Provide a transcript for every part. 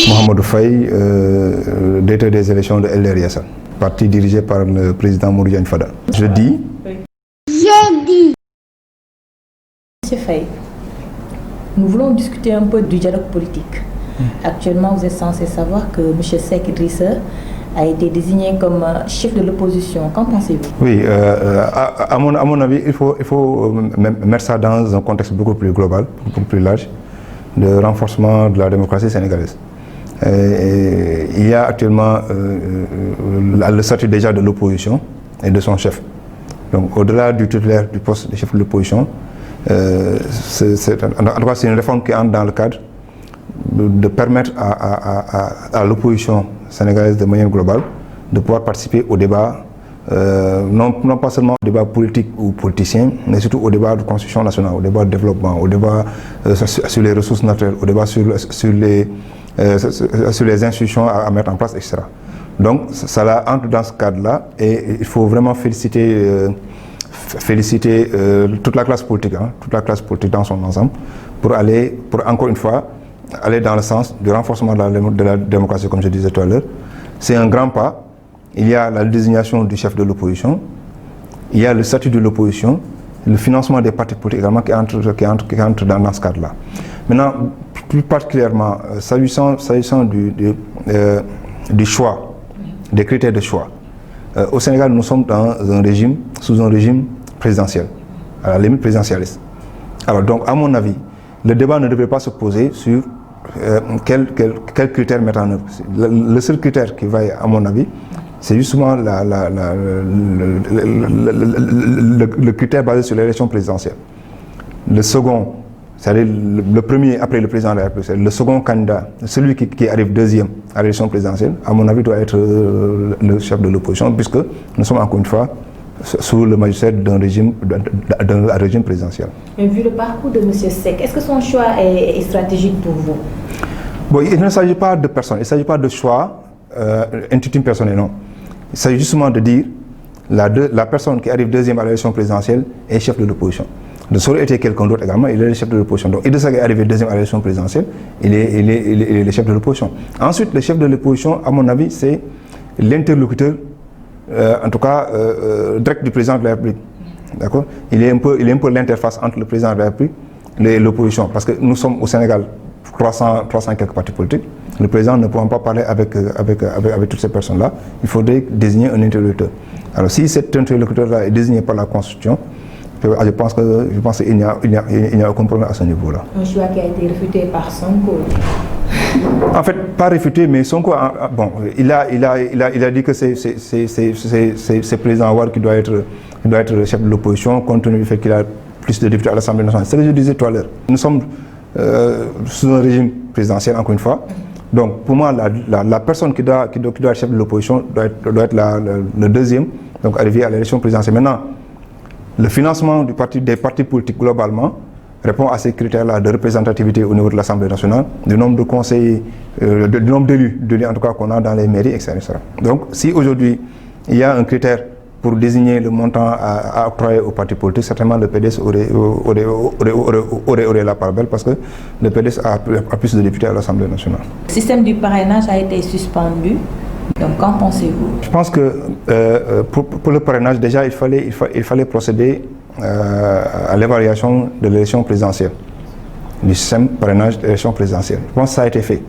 Mohamedou Faye, directeur des élections de LDR-Yassane, parti dirigé par le président Mouriane Fada. Je dis. Monsieur Faye, nous voulons discuter un peu du dialogue politique. Actuellement, vous êtes censé savoir que M. Seck Idrissa a été désigné comme chef de l'opposition. Qu'en pensez-vous? Oui, à mon avis, il faut mettre ça dans un contexte beaucoup plus global, beaucoup plus large, de renforcement de la démocratie sénégalaise. Il y a actuellement le statut déjà de l'opposition et de son chef. Donc au-delà du titulaire du poste de chef de l'opposition, c'est une réforme qui entre dans le cadre de permettre à l'opposition sénégalaise de manière globale de pouvoir participer au débat, non pas seulement au débat politique ou politicien, mais surtout au débat de construction nationale, au débat de développement, au débat sur les ressources naturelles, au débat sur les institutions à mettre en place, etc. Donc ça entre dans ce cadre-là et il faut vraiment féliciter toute la classe politique, toute la classe politique dans son ensemble, pour encore une fois, aller dans le sens du renforcement de la démocratie, comme je disais tout à l'heure. C'est un grand pas. Il y a la désignation du chef de l'opposition, il y a le statut de l'opposition, le financement des partis politiques également qui entre dans ce cadre-là. Maintenant, plus particulièrement, s'agissant du choix, des critères de choix, au Sénégal, nous sommes sous un régime présidentiel, à la limite présidentialiste. Alors donc, à mon avis, le débat ne devrait pas se poser sur quels critères mettre en œuvre. Le seul critère qui vaille, à mon avis, c'est justement le critère basé sur l'élection présidentielle. Le second, c'est-à-dire le premier après le président de la République, le second candidat, celui qui arrive deuxième à l'élection présidentielle, à mon avis, doit être le chef de l'opposition, puisque nous sommes encore une fois sous le magistère d'un régime présidentiel. Et vu le parcours de M. Seck, est-ce que son choix est stratégique pour vous? Bon, il ne s'agit pas de personne, il ne s'agit pas de choix intitime personnel, non. Il s'agit justement de dire la personne qui arrive deuxième à l'élection présidentielle est chef de l'opposition. Ça aurait été quelqu'un d'autre également, il est le chef de l'opposition. Donc, Idrissa Seck est arrivé deuxième à l'élection présidentielle, il est le chef de l'opposition. Ensuite, le chef de l'opposition, à mon avis, c'est l'interlocuteur, en tout cas, direct du président de la République. D'accord? Il est un peu l'interface entre le président de la République et l'opposition. Parce que nous sommes au Sénégal 300 quelques partis politiques. Le président ne pourra pas parler avec toutes ces personnes-là. Il faudrait désigner un interlocuteur. Alors, si cet interlocuteur-là est désigné par la Constitution, je pense qu'il n'y a aucun problème à ce niveau-là. Un choix qui a été réfuté par Sonko. En fait, pas réfuté, mais Sonko, bon, il a dit que c'est président Ouad qui doit être le chef de l'opposition, compte tenu du fait qu'il a plus de députés à l'Assemblée nationale. C'est ce que je disais tout à l'heure. Nous sommes sous un régime présidentiel, encore une fois. Donc, pour moi, la personne qui doit être chef de l'opposition doit être le deuxième, donc arriver à l'élection présidentielle. Maintenant, le financement des partis politiques globalement répond à ces critères-là de représentativité au niveau de l'Assemblée nationale, du nombre de conseillers, du nombre d'élus en tout cas qu'on a dans les mairies, etc. Donc, si aujourd'hui il y a un critère pour désigner le montant à octroyer aux partis politiques, certainement le PDS aurait la part belle parce que le PDS a plus de députés à l'Assemblée nationale. Le système du parrainage a été suspendu. Donc, qu'en pensez-vous? Je pense que pour le parrainage, déjà, il fallait procéder à l'évaluation de l'élection présidentielle, du système parrainage de l'élection présidentielle. Je pense que ça a été fait.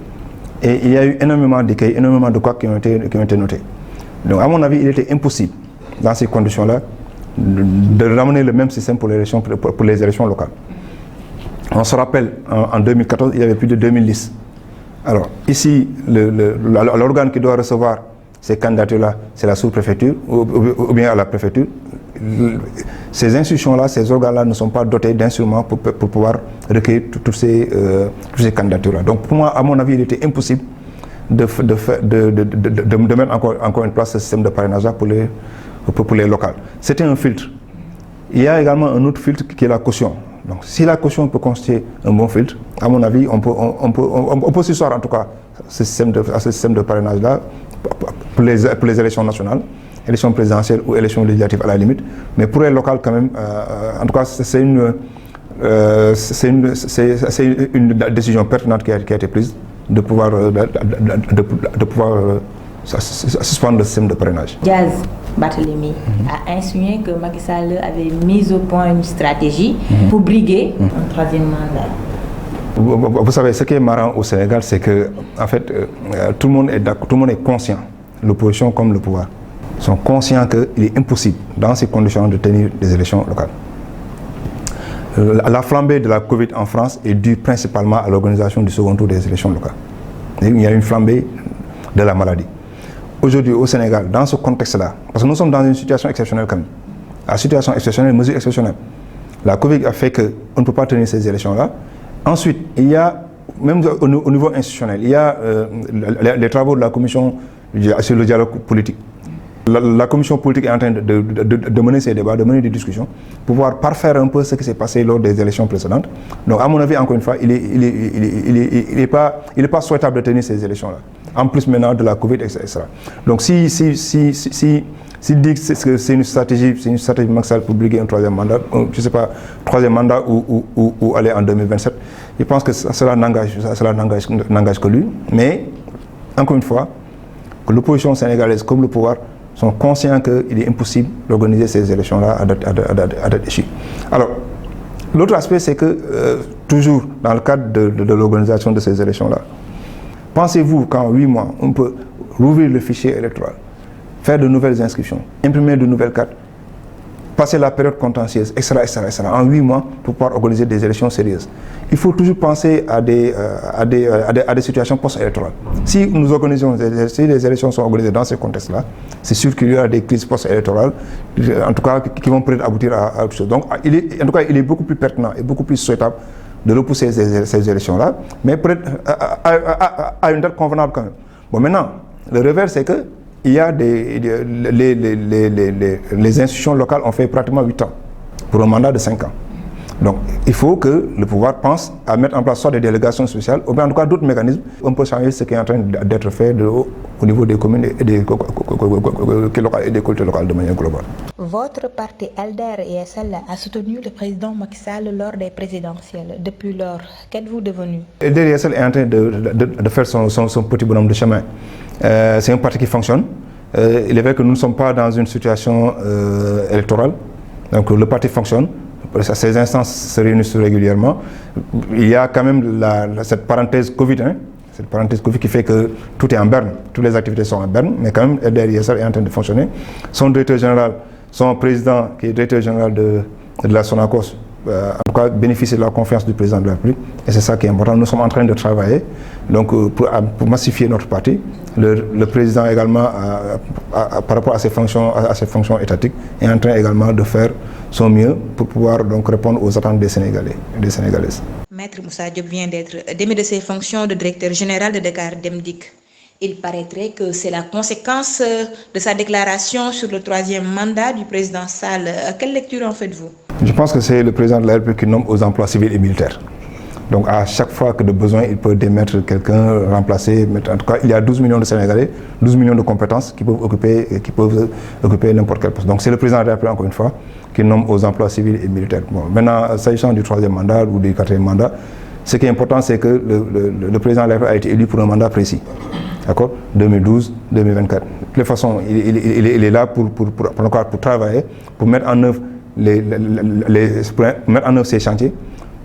Et il y a eu énormément d'écueils, énormément de quoi qui ont été notés. Donc, à mon avis, il était impossible, dans ces conditions-là, de ramener le même système pour les élections locales. On se rappelle, en 2014, il y avait plus de 2000 listes. Alors, ici, l'organe qui doit recevoir ces candidatures-là, c'est la sous-préfecture ou bien à la préfecture. Ces institutions-là, ces organes-là ne sont pas dotés d'instruments pour pouvoir recueillir toutes ces candidatures-là. Donc, pour moi, à mon avis, il était impossible de mettre encore en place ce système de parrainage-là pour les locales. C'était un filtre. Il y a également un autre filtre qui est la caution. Donc, si la caution peut constituer un bon filtre, à mon avis, on peut s'asseoir en tout cas à ce système de parrainage-là pour les élections nationales, élections présidentielles ou élections législatives à la limite. Mais pour les locales, quand même, en tout cas, c'est une décision pertinente qui a été prise de pouvoir, suspendre le système de parrainage. Diaz Barthélémy a insinué que Macky Sall avait mis au point une stratégie pour briguer un troisième mandat. Vous savez, ce qui est marrant au Sénégal, c'est que, en fait, tout le monde est conscient, l'opposition comme le pouvoir, sont conscients qu'il est impossible, dans ces conditions, de tenir des élections locales. La flambée de la Covid en France est due principalement à l'organisation du second tour des élections locales. Il y a une flambée de la maladie. Aujourd'hui, au Sénégal, dans ce contexte-là, parce que nous sommes dans une situation exceptionnelle quand même, la situation exceptionnelle, mesure exceptionnelle. La Covid a fait qu'on ne peut pas tenir ces élections-là. Ensuite, il y a, même au niveau institutionnel, il y a les travaux de la commission sur le dialogue politique. La commission politique est en train de mener ces débats, de mener des discussions, pour pouvoir parfaire un peu ce qui s'est passé lors des élections précédentes. Donc, à mon avis, encore une fois, il n'est pas souhaitable de tenir ces élections-là. En plus maintenant de la Covid, etc. Donc, si dit que c'est une stratégie Macky Sall pour briguer un troisième mandat, je ne sais pas, troisième mandat ou aller en 2027, je pense que cela n'engage que lui. Mais, encore une fois, que l'opposition sénégalaise comme le pouvoir sont conscients qu'il est impossible d'organiser ces élections-là à date échue. Alors, l'autre aspect, c'est que, toujours dans le cadre de l'organisation de ces élections-là, pensez-vous qu'en 8 mois, on peut rouvrir le fichier électoral, faire de nouvelles inscriptions, imprimer de nouvelles cartes, passer la période contentieuse, etc., en 8 mois pour pouvoir organiser des élections sérieuses? Il faut toujours penser à des situations post-électorales. Si nous organisons, si les élections sont organisées dans ce contexte-là, c'est sûr qu'il y aura des crises post-électorales, en tout cas, qui vont peut-être aboutir à autre chose. Donc, en tout cas, il est beaucoup plus pertinent et beaucoup plus souhaitable de repousser ces élections-là, mais peut-être à une date convenable quand même. Bon, maintenant, le revers, c'est que il y a les institutions locales ont fait pratiquement 8 ans pour un mandat de 5 ans. Donc, il faut que le pouvoir pense à mettre en place soit des délégations spéciales, ou bien en tout cas d'autres mécanismes. On peut changer ce qui est en train d'être fait au niveau des communes et des collectivités locales de manière globale. Votre parti LDR-ESL a soutenu le président Macky Sall lors des présidentielles. Depuis lors, qu'êtes-vous devenu? LDR-ESL est en train de faire son petit bonhomme de chemin. C'est un parti qui fonctionne. Il est vrai que nous ne sommes pas dans une situation électorale. Donc le parti fonctionne. Ces instances se réunissent régulièrement. Il y a quand même cette parenthèse Covid, cette parenthèse Covid qui fait que tout est en berne, toutes les activités sont en berne, mais quand même LDR-ESL est en train de fonctionner. Son directeur général, son président qui est directeur général de la Sonacos, en tout cas bénéficie de la confiance du président de la République, et c'est ça qui est important. Nous sommes en train de travailler donc, pour massifier notre parti. Le président également, par rapport à ses fonctions étatiques, est en train également de faire son mieux pour pouvoir donc répondre aux attentes des Sénégalais et des Sénégalaises. Maître Moussa Diop vient d'être démis de ses fonctions de directeur général de Dakar Dem Dikk. Il paraîtrait que c'est la conséquence de sa déclaration sur le troisième mandat du président Sall. Quelle lecture en faites-vous? Je pense que c'est le président de la République qui nomme aux emplois civils et militaires. Donc à chaque fois que de besoin, il peut démettre quelqu'un, remplacer. En tout cas, il y a 12 millions de Sénégalais, 12 millions de compétences qui peuvent occuper n'importe quel poste. Donc c'est le président de la République, encore une fois, qui nomme aux emplois civils et militaires. Bon, maintenant, s'agissant du troisième mandat ou du quatrième mandat, ce qui est important, c'est que le président de la République a été élu pour un mandat précis. D'accord, 2012-2024. De toute façon, il est là pour travailler, pour mettre en œuvre ces chantiers,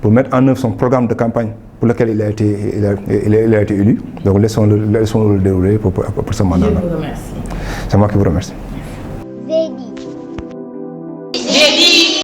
pour mettre en œuvre son programme de campagne pour lequel il a été élu. Donc laissons-le dérouler pour ce mandat-là. Je vous remercie. C'est moi qui vous remercie.